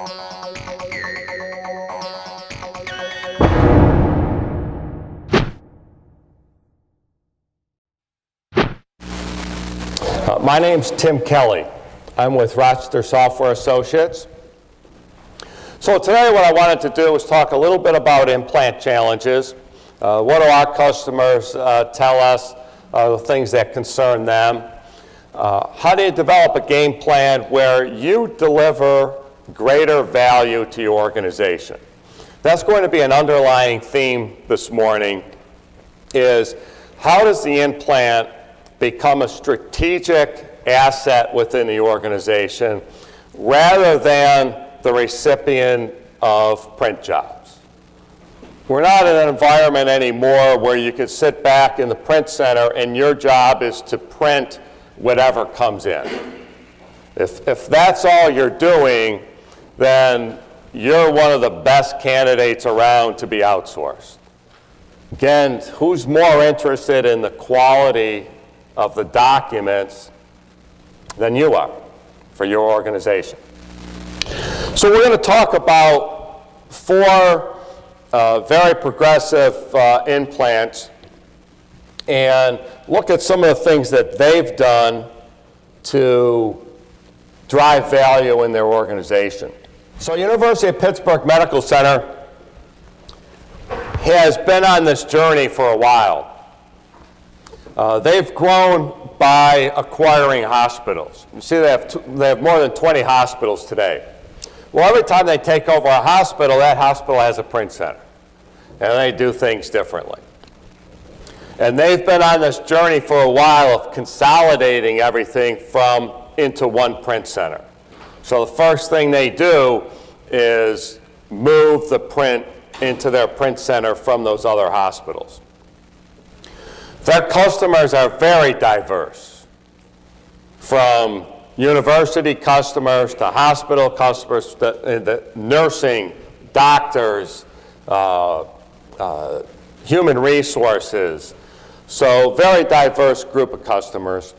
My name's Tim Kelly. I'm with Rochester Software Associates. So today what I wanted to do is talk a little bit about InPlant Challenges. What do our customers tell us, the things that concern them. How do you develop a game plan where you deliver greater value to your organization? That's going to be an underlying theme this morning, is how does the InPlant become a strategic asset within the organization rather than the recipient of print jobs. We're not in an environment anymore where you can sit back in the print center and your job is to print whatever comes in. If that's all you're doing, then you're one of the best candidates around to be outsourced. Again, who's more interested in the quality of the documents than you are for your organization? So we're going to talk about 4 very progressive InPlants and look at some of the things that they've done to drive value in their organization. So University of Pittsburgh Medical Center has been on this journey for a while. They've grown by acquiring hospitals. You see they have more than 20 hospitals today. Well, every time they take over a hospital, that hospital has a print center. And they do things differently. And they've been on this journey for a while of consolidating everything into one print center. So the first thing they do is move the print into their print center from those other hospitals. Their customers are very diverse, from university customers to hospital customers, to nursing, doctors, human resources. So very diverse group of customers.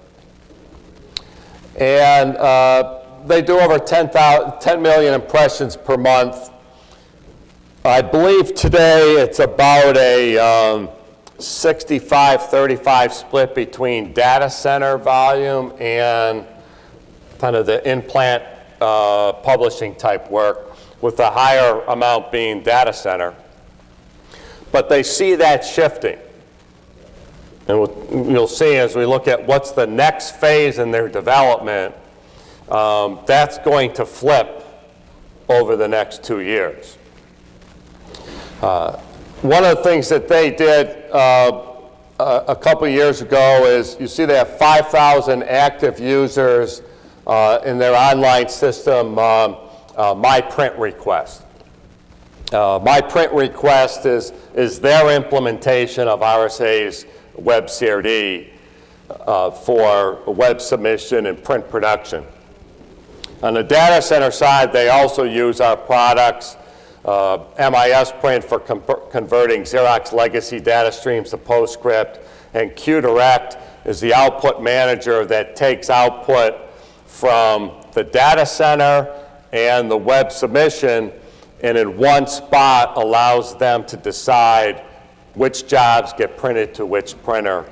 And they do over 10 million impressions per month. I believe today it's about a 65-35 split between data center volume and kind of the InPlant publishing type work, with the higher amount being data center. But they see that shifting. And you'll see as we look at what's the next phase in their development, that's going to flip over the next 2 years. One of the things that they did a couple of years ago is, you see they have 5,000 active users in their online system, My Print Request. My Print Request is their implementation of RSA's Web CRD for web submission and print production. On the data center side, they also use our products, MIS Print for converting Xerox legacy data streams to PostScript, and QDirect is the output manager that takes output from the data center and the web submission, and in one spot allows them to decide which jobs get printed to which printer,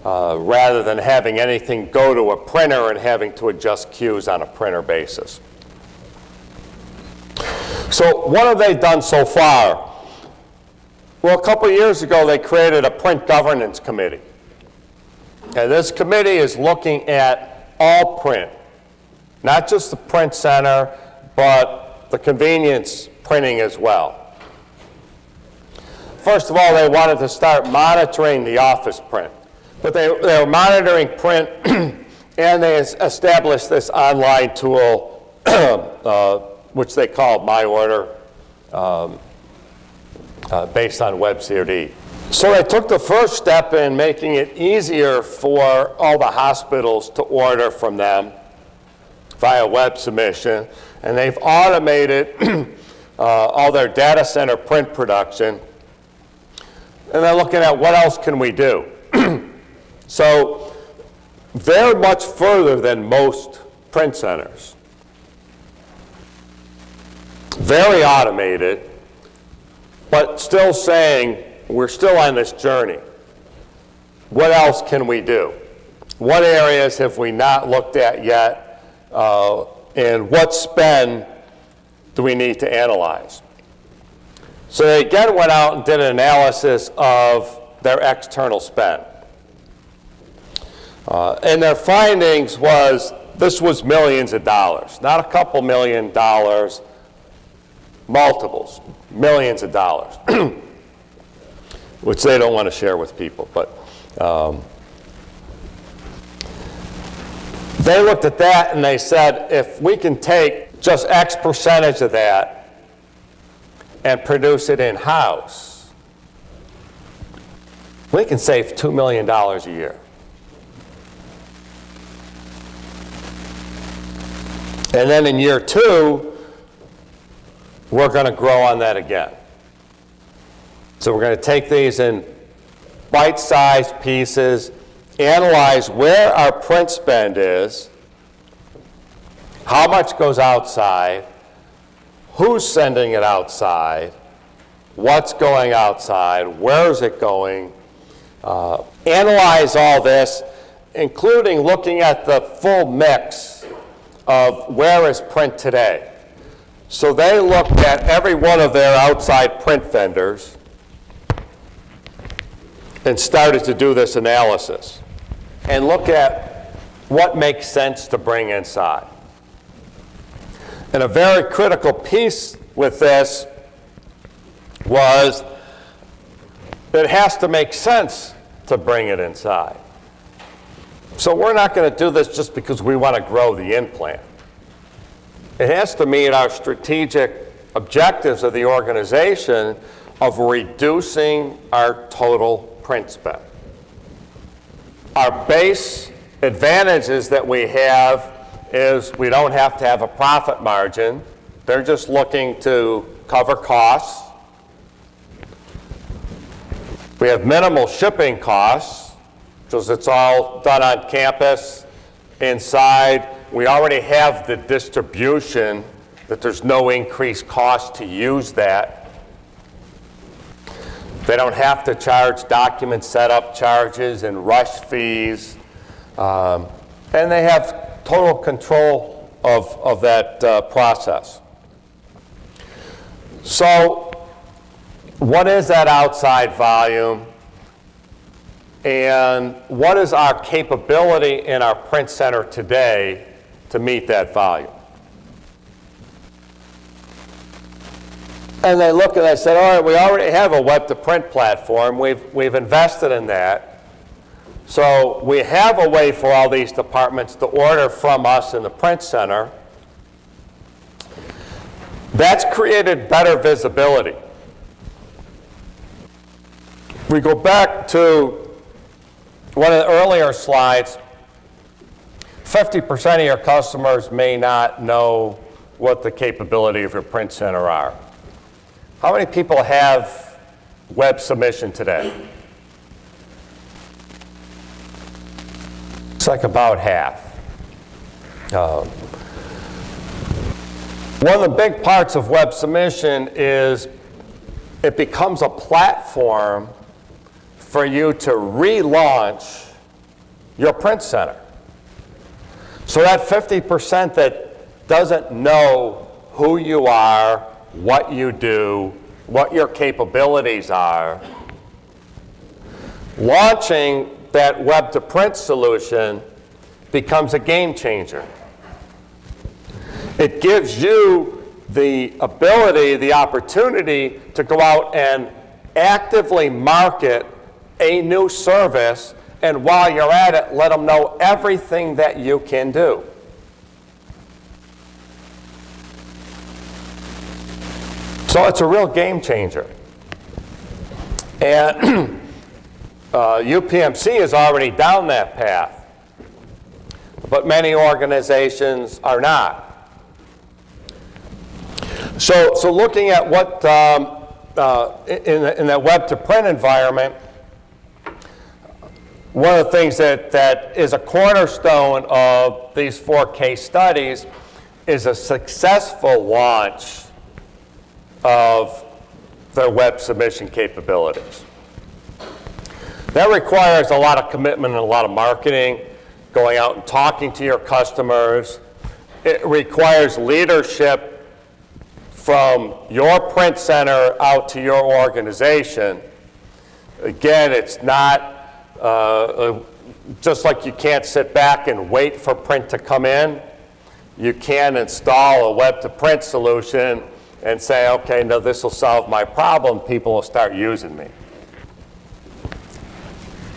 rather than having anything go to a printer and having to adjust queues on a printer basis. So what have they done so far? Well, a couple of years ago, they created a print governance committee. And this committee is looking at all print, not just the print center, but the convenience printing as well. First of all, they wanted to start monitoring the office print. But they were monitoring print, and they established this online tool, which they called My Order, based on Web CRD. So they took the first step in making it easier for all the hospitals to order from them via web submission, and they've automated all their data center print production. And they're looking at what else can we do. So they're much further than most print centers. very automated, but still saying we're still on this journey. What else can we do? What areas have we not looked at yet, and what spend do we need to analyze? So they again went out and did an analysis of their external spend. And their findings was, this was millions of dollars, not a couple $1 million, multiples, millions of dollars, which they don't want to share with people. But they looked at that and they said, if we can take just X percentage of that and produce it in-house, we can save $2 million a year. And then in year 2, we're going to grow on that again. So we're going to take these in bite-sized pieces, analyze where our print spend is, how much goes outside, who's sending it outside, what's going outside, where is it going, analyze all this, including looking at the full mix of where is print today. So they looked at every one of their outside print vendors and started to do this analysis and look at what makes sense to bring inside. And a very critical piece with this was that it has to make sense to bring it inside. So we're not going to do this just because we want to grow the InPlant. It has to meet our strategic objectives of the organization of reducing our total print spend. Our base advantages that we have is we don't have to have a profit margin. They're just looking to cover costs. We have minimal shipping costs because it's all done on campus, inside. We already have the distribution, that there's no increased cost to use that. They don't have to charge document setup charges and rush fees. And they have total control of that process. So what is that outside volume? And what is our capability in our print center today to meet that volume? And they look and they said, all right, we already have a web-to-print platform. We've invested in that. So we have a way for all these departments to order from us in the print center. That's created better visibility. We go back to one of the earlier slides. 50% of your customers may not know what the capability of your print center are. How many people have web submission today? It's like about half. One of the big parts of web submission is it becomes a platform for you to relaunch your print center. So that 50% that doesn't know who you are, what you do, what your capabilities are, launching that web-to-print solution becomes a game changer. It gives you the ability, the opportunity to go out and actively market a new service, and while you're at it, let them know everything that you can do. So it's a real game changer. And UPMC is already down that path, but many organizations are not. So looking at what in that web-to-print environment, one of the things that is a cornerstone of these 4 case studies is a successful launch of their web submission capabilities. That requires a lot of commitment and a lot of marketing, going out and talking to your customers. It requires leadership from your print center out to your organization. Again, it's not just like you can't sit back and wait for print to come in. You can install a web-to-print solution and say, okay, no, this will solve my problem. People will start using me.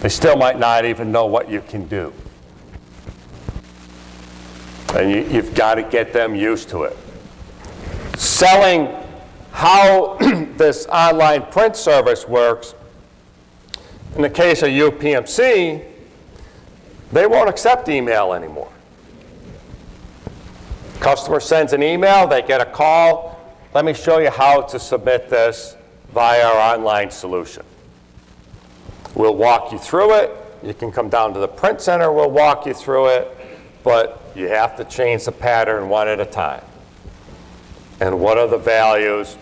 They still might not even know what you can do. And you've got to get them used to it. Selling how this online print service works, in the case of UPMC, they won't accept email anymore. Customer sends an email, they get a call. Let me show you how to submit this via our online solution. We'll walk you through it. You can come down to the print center, we'll walk you through it, but you have to change the pattern one at a time. And what are the values?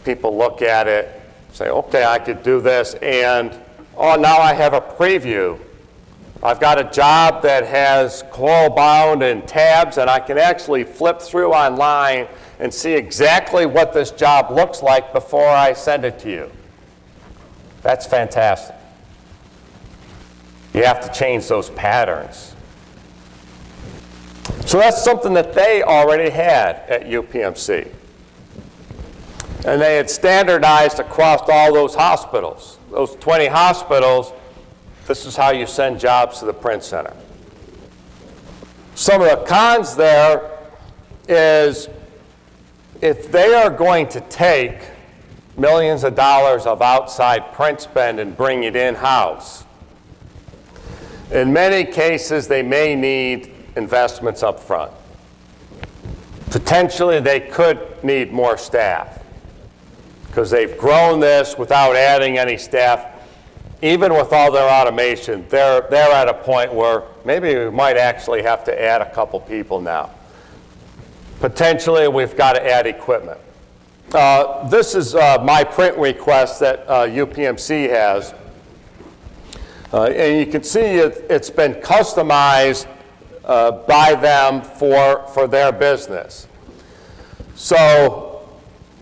People look at it, say, okay, I could do this, and oh, now I have a preview. I've got a job that has coil bound and tabs, and I can actually flip through online and see exactly what this job looks like before I send it to you. That's fantastic. You have to change those patterns. So that's something that they already had at UPMC. And they had standardized across all those hospitals. Those 20 hospitals, this is how you send jobs to the print center. Some of the cons there is if they are going to take millions of dollars of outside print spend and bring it in-house, in many cases they may need investments up front. Potentially they could need more staff because they've grown this without adding any staff. Even with all their automation, they're at a point where maybe we might actually have to add a couple people now. Potentially we've got to add equipment. This is my print request that UPMC has. And you can see it's been customized by them for their business. So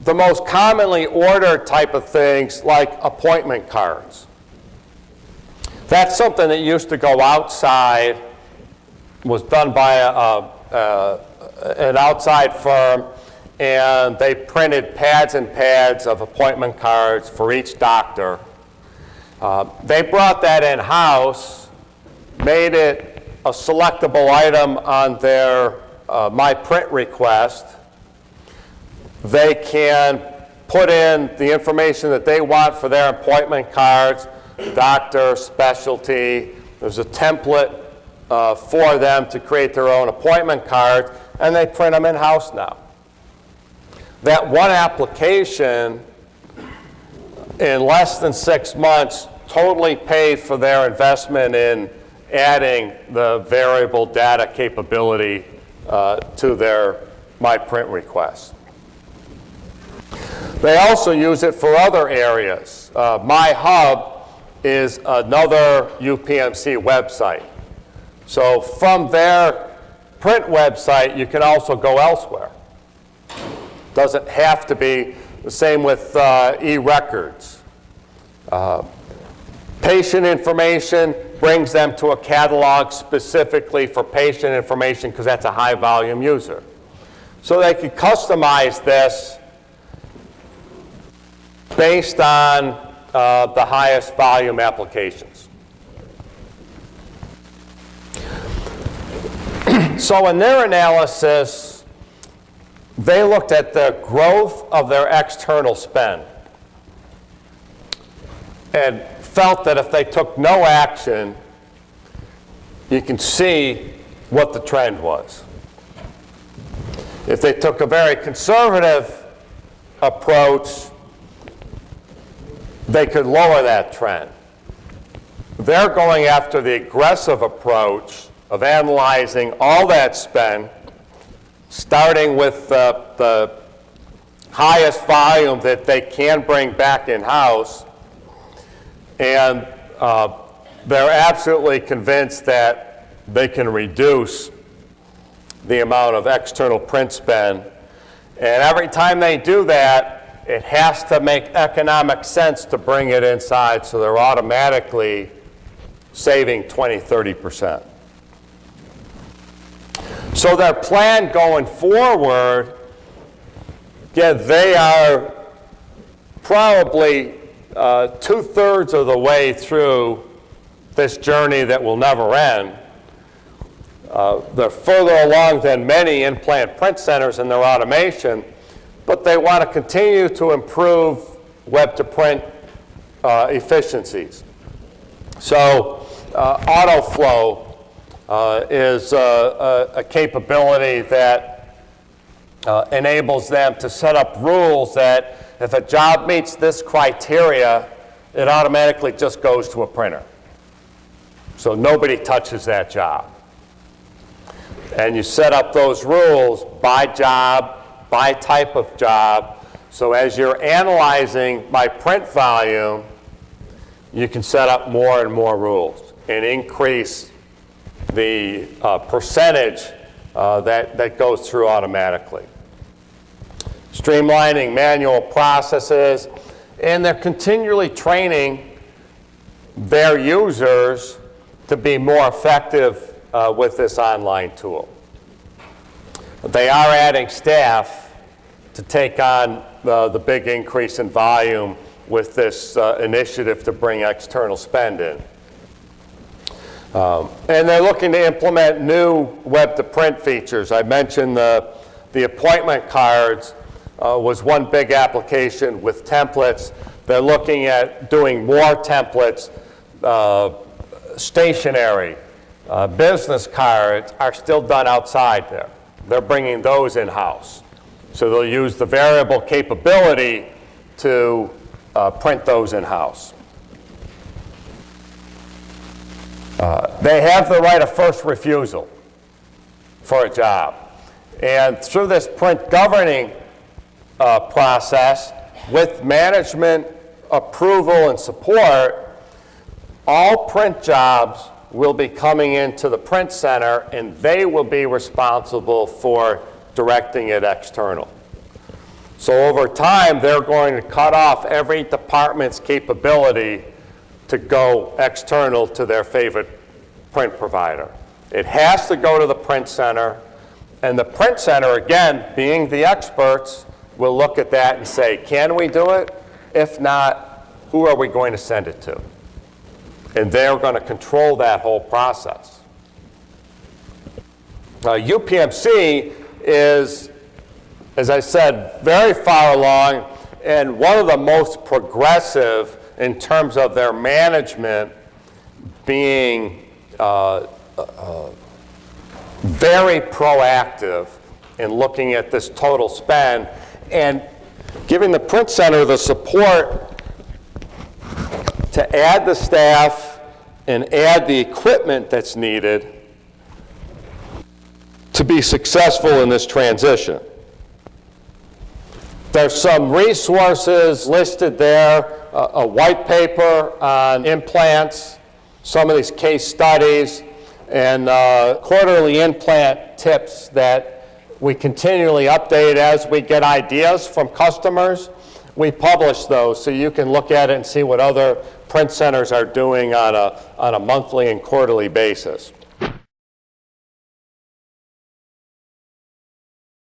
the most commonly ordered type of things like appointment cards. That's something that used to go outside, was done by an outside firm, and they printed pads and pads of appointment cards for each doctor. They brought that in-house, made it a selectable item on their My Print request. They can put in the information that they want for their appointment cards, doctor, specialty. There's a template for them to create their own appointment cards, and they print them in-house now. That one application, in less than 6 months, totally paid for their investment in adding the variable data capability to their My Print request. They also use it for other areas. My Hub is another UPMC website. So from their print website, you can also go elsewhere. Doesn't have to be the same with e-records. Patient information brings them to a catalog specifically for patient information because that's a high volume user. So they can customize this based on the highest volume applications. So in their analysis, they looked at the growth of their external spend and felt that if they took no action, you can see what the trend was. If they took a very conservative approach, they could lower that trend. They're going after the aggressive approach of analyzing all that spend, starting with the highest volume that they can bring back in-house, and they're absolutely convinced that they can reduce the amount of external print spend. And every time they do that, it has to make economic sense to bring it inside, so they're automatically saving 20–30%. So their plan going forward, yeah, they are probably 2/3 of the way through this journey that will never end. They're further along than many InPlant print centers in their automation, but they want to continue to improve web-to-print efficiencies. So AutoFlow is a capability that enables them to set up rules that if a job meets this criteria, it automatically just goes to a printer. So nobody touches that job. And you set up those rules by job, by type of job, so as you're analyzing my print volume, you can set up more and more rules and increase the percentage that goes through automatically. Streamlining manual processes, and they're continually training their users to be more effective with this online tool. They are adding staff to take on the big increase in volume with this initiative to bring external spend in. And they're looking to implement new web-to-print features. I mentioned the appointment cards was one big application with templates. They're looking at doing more templates. Stationery, business cards are still done outside there. They're bringing those in-house. So they'll use the variable capability to print those in-house. They have the right of first refusal for a job. And through this print governing process, with management approval and support, all print jobs will be coming into the print center, and they will be responsible for directing it external. So over time, they're going to cut off every department's capability to go external to their favorite print provider. It has to go to the print center, and the print center, again, being the experts, will look at that and say, can we do it? If not, who are we going to send it to? And they're going to control that whole process. UPMC is, as I said, very far along and one of the most progressive in terms of their management being very proactive in looking at this total spend and giving the print center the support to add the staff and add the equipment that's needed to be successful in this transition. There's some resources listed there, a white paper on implants, some of these case studies, and quarterly implant tips that we continually update as we get ideas from customers. We publish those so you can look at it and see what other print centers are doing on a monthly and quarterly basis.